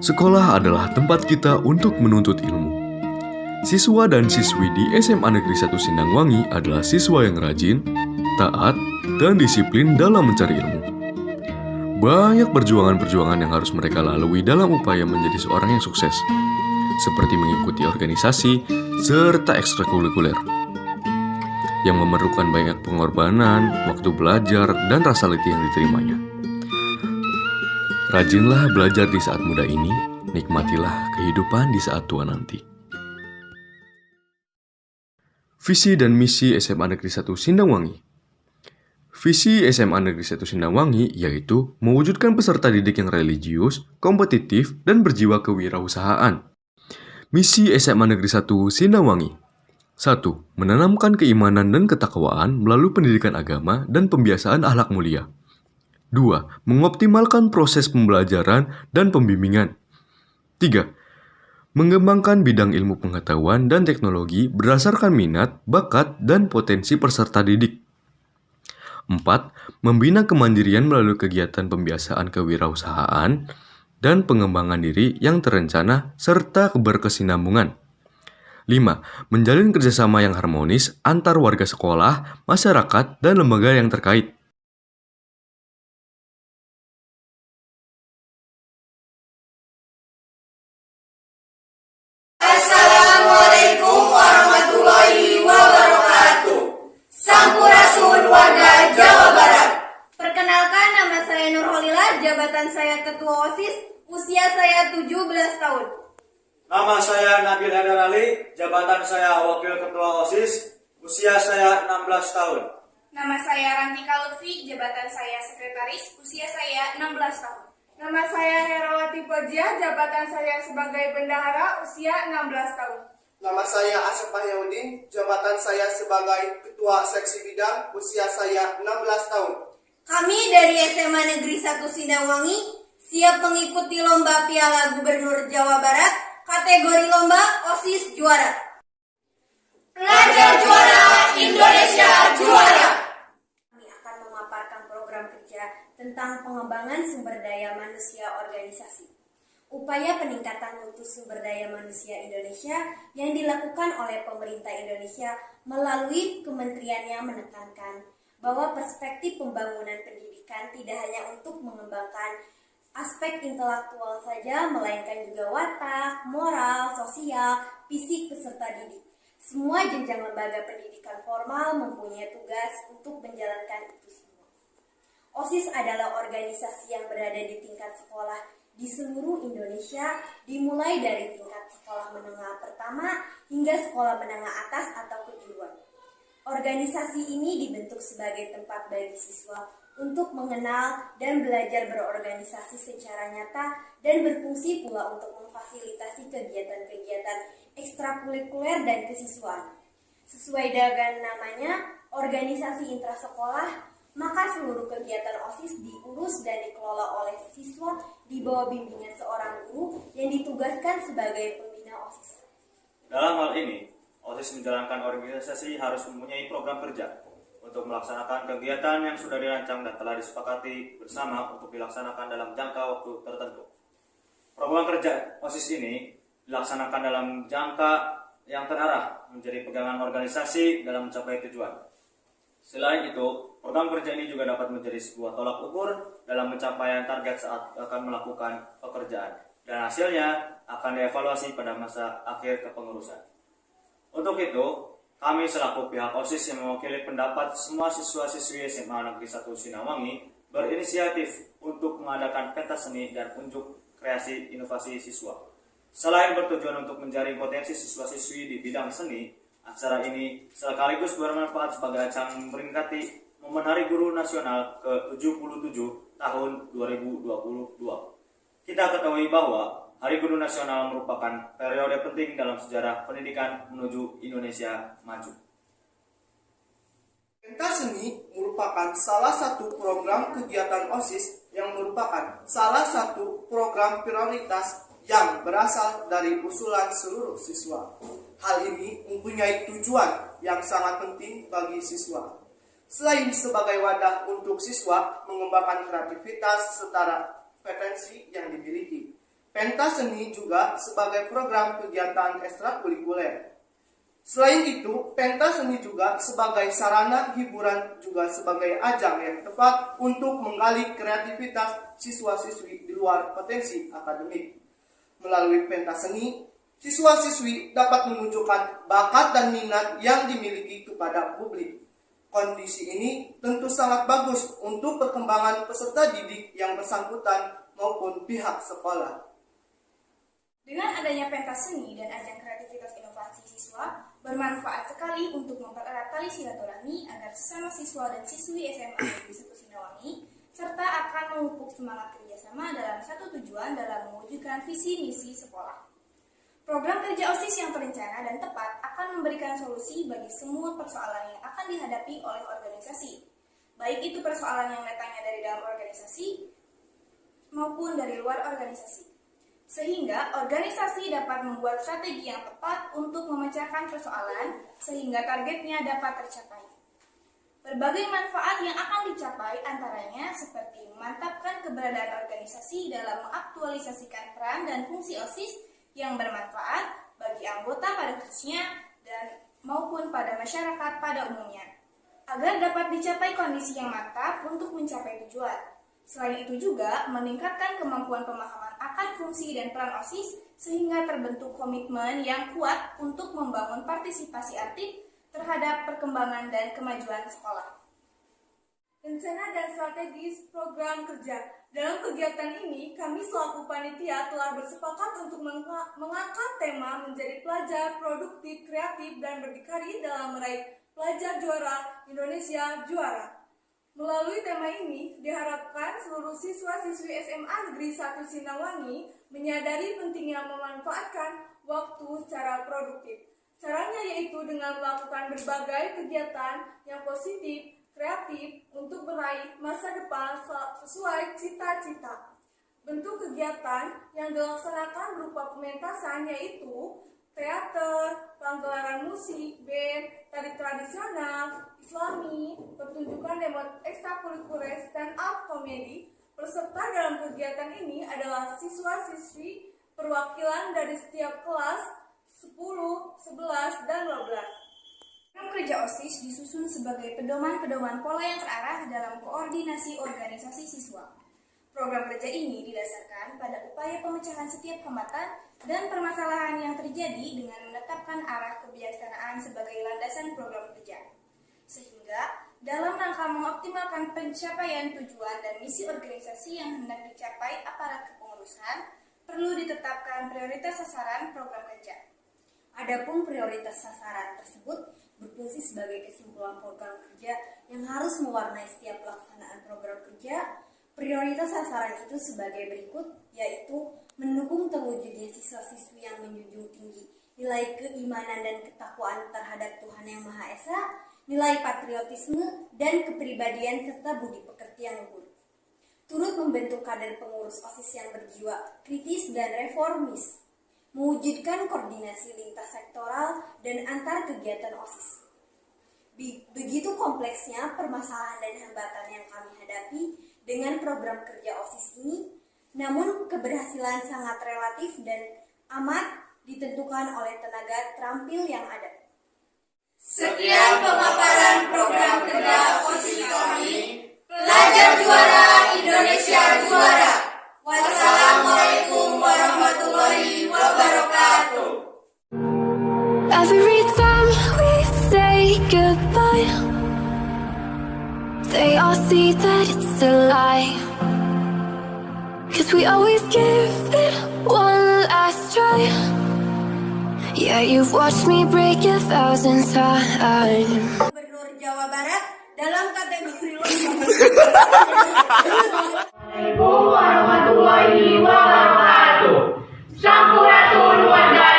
Sekolah adalah tempat kita untuk menuntut ilmu. Siswa dan siswi di SMA Negeri 1 Sindangwangi adalah siswa yang rajin, taat, dan disiplin dalam mencari ilmu. Banyak perjuangan-perjuangan yang harus mereka lalui dalam upaya menjadi seorang yang sukses, seperti mengikuti organisasi serta ekstrakurikuler, yang memerlukan banyak pengorbanan, waktu belajar, dan rasa letih yang diterimanya. Rajinlah belajar di saat muda ini, nikmatilah kehidupan di saat tua nanti. Visi dan misi SMA Negeri 1 Sindangwangi. Visi SMA Negeri 1 Sindangwangi yaitu mewujudkan peserta didik yang religius, kompetitif, dan berjiwa kewirausahaan. Misi SMA Negeri 1 Sindangwangi. 1. Menanamkan keimanan dan ketakwaan melalui pendidikan agama dan pembiasaan akhlak mulia. 2. Mengoptimalkan proses pembelajaran dan pembimbingan. 3. Mengembangkan bidang ilmu pengetahuan dan teknologi berdasarkan minat, bakat, dan potensi peserta didik. 4. Membina kemandirian melalui kegiatan pembiasaan kewirausahaan dan pengembangan diri yang terencana serta berkesinambungan. 5. Menjalin kerjasama yang harmonis antar warga sekolah, masyarakat, dan lembaga yang terkait. Assalamualaikum warahmatullahi wabarakatuh. Sampurasun warga Jawa Barat. Perkenalkan, nama saya Nurholila, jabatan saya Ketua OSIS, usia saya 17 tahun. Nama saya Nabil Haidar Ali, jabatan saya Wakil Ketua OSIS, usia saya 16 tahun. Nama saya Rantika Lutfi, jabatan saya Sekretaris, usia saya 16 tahun. Nama saya Herawati Pojia, jabatan saya sebagai bendahara, usia 16 tahun. Nama saya Asep Mahyudin, jabatan saya sebagai Ketua Seksi Bidang, usia saya 16 tahun. Kami dari SMA Negeri 1 Sindangwangi siap mengikuti lomba Piala Gubernur Jawa Barat, kategori lomba OSIS juara. Pelajar juara, Indonesia juara. Kami akan memaparkan program kerja tentang pengembangan sumber daya manusia organisasi. Upaya peningkatan mutu sumber daya manusia Indonesia yang dilakukan oleh pemerintah Indonesia melalui kementeriannya menekankan bahwa perspektif pembangunan pendidikan tidak hanya untuk mengembangkan aspek intelektual saja, melainkan juga watak, moral, sosial, fisik peserta didik. Semua jenjang lembaga pendidikan formal mempunyai tugas untuk menjalankan itu semua. OSIS adalah organisasi yang berada di tingkat sekolah di seluruh Indonesia, dimulai dari tingkat sekolah menengah pertama hingga sekolah menengah atas atau kejuruan. Organisasi ini dibentuk sebagai tempat bagi siswa untuk mengenal dan belajar berorganisasi secara nyata dan berfungsi pula untuk memfasilitasi kegiatan-kegiatan ekstrakurikuler dan kesiswaan. Sesuai dengan namanya, organisasi intrasekolah, maka seluruh kegiatan OSIS diurus dan dikelola oleh siswa di bawah bimbingan seorang guru yang ditugaskan sebagai pembina OSIS. Dalam hal ini, OSIS menjalankan organisasi harus mempunyai program kerja untuk melaksanakan kegiatan yang sudah dirancang dan telah disepakati bersama untuk dilaksanakan dalam jangka waktu tertentu. Program kerja OSIS ini dilaksanakan dalam jangka yang terarah menjadi pegangan organisasi dalam mencapai tujuan. Selain itu, program kerja ini juga dapat menjadi sebuah tolak ukur dalam pencapaian target saat akan melakukan pekerjaan, dan hasilnya akan dievaluasi pada masa akhir kepengurusan. Untuk itu, kami selaku pihak OSIS yang mewakili pendapat semua siswa-siswi SMA Negeri 1 Sindangwangi berinisiatif untuk mengadakan pentas seni dan unjuk kreasi inovasi siswa. Selain bertujuan untuk menjaring potensi siswa-siswi di bidang seni, acara ini sekaligus bermanfaat sebagai ajang memperingati Momen Hari Guru Nasional ke-77 tahun 2022. Kita ketahui bahwa Hari Guru Nasional merupakan periode penting dalam sejarah pendidikan menuju Indonesia maju. Pentas seni merupakan salah satu program kegiatan OSIS yang merupakan salah satu program prioritas yang berasal dari usulan seluruh siswa. Hal ini mempunyai tujuan yang sangat penting bagi siswa. Selain sebagai wadah untuk siswa mengembangkan kreativitas serta potensi yang dimiliki, Pentas seni juga sebagai program kegiatan ekstrakurikuler. Selain itu, pentas seni juga sebagai sarana hiburan juga sebagai ajang yang tepat untuk menggali kreativitas siswa-siswi di luar potensi akademik. Melalui pentas seni, siswa-siswi dapat menunjukkan bakat dan minat yang dimiliki kepada publik. Kondisi ini tentu sangat bagus untuk perkembangan peserta didik yang bersangkutan maupun pihak sekolah. Dengan adanya pentas seni dan ajang kreativitas inovasi siswa, bermanfaat sekali untuk mempererat tali silaturahmi agar sesama siswa dan siswi SMA Negeri 1 Sindangwangi, serta akan memupuk semangat kerjasama dalam satu tujuan dalam mewujudkan visi misi sekolah. Program kerja OSIS yang terencana dan tepat akan memberikan solusi bagi semua persoalan yang akan dihadapi oleh organisasi, baik itu persoalan yang datangnya dari dalam organisasi maupun dari luar organisasi. Sehingga organisasi dapat membuat strategi yang tepat untuk memecahkan persoalan sehingga targetnya dapat tercapai. Berbagai manfaat yang akan dicapai antaranya seperti memantapkan keberadaan organisasi dalam mengaktualisasikan peran dan fungsi OSIS yang bermanfaat bagi anggota pada khususnya dan maupun pada masyarakat pada umumnya, agar dapat dicapai kondisi yang mantap untuk mencapai tujuan. Selain itu juga meningkatkan kemampuan pemahaman akan fungsi dan peran OSIS sehingga terbentuk komitmen yang kuat untuk membangun partisipasi aktif terhadap perkembangan dan kemajuan sekolah. Rencana dan strategis program kerja. Dalam kegiatan ini, kami selaku panitia telah bersepakat untuk mengangkat tema menjadi pelajar produktif, kreatif, dan berdikari dalam meraih pelajar juara Indonesia juara. Melalui tema ini, diharapkan seluruh siswa-siswi SMA Negeri 1 Sindangwangi menyadari pentingnya memanfaatkan waktu secara produktif. Caranya yaitu dengan melakukan berbagai kegiatan yang positif, kreatif untuk meraih masa depan sesuai cita-cita. Bentuk kegiatan yang dilaksanakan berupa pementasan yaitu teater, penggelaran musik, band, tari tradisional, Islami, pertunjukan demo ekstrakurikuler stand-up komedi. Peserta dalam kegiatan ini adalah siswa-siswi perwakilan dari setiap kelas 10, 11, dan 12. Program kerja OSIS disusun sebagai pedoman-pedoman pola yang terarah dalam koordinasi organisasi siswa. Program kerja ini didasarkan pada upaya pemecahan setiap hambatan dan permasalahan yang terjadi dengan menetapkan arah kebijaksanaan sebagai landasan program kerja. Sehingga dalam rangka mengoptimalkan pencapaian tujuan dan misi organisasi yang hendak dicapai aparat kepengurusan, perlu ditetapkan prioritas sasaran program kerja. Adapun prioritas sasaran tersebut berfungsi sebagai kesimpulan program kerja yang harus mewarnai setiap pelaksanaan program kerja. Prioritas sasaran itu sebagai berikut, yaitu mendukung terwujudnya siswa-siswi yang menjunjung tinggi nilai keimanan dan ketakwaan terhadap Tuhan Yang Maha Esa, nilai patriotisme dan kepribadian serta budi pekerti yang luhur. Turut membentuk kader pengurus OSIS yang berjiwa kritis dan reformis, mewujudkan koordinasi lintas sektoral dan antar kegiatan OSIS. Begitu kompleksnya permasalahan dan hambatan yang kami hadapi dengan program kerja OSIS ini, namun keberhasilan sangat relatif dan amat ditentukan oleh tenaga terampil yang ada. Sekian pemaparan program kerja OSIS kami, pelajar juara Indonesia juara. Wassalamualaikum warahmatullahi wabarakatuh. Every time we say goodbye, they all see that it's a lie. 'Cause we always give it one last try. Yeah, you've watched me break 1,000 times. Gubernur Jawa Barat dalam kategori Assalamualaikum warahmatullahi wabarakatuh. Sampurasun warga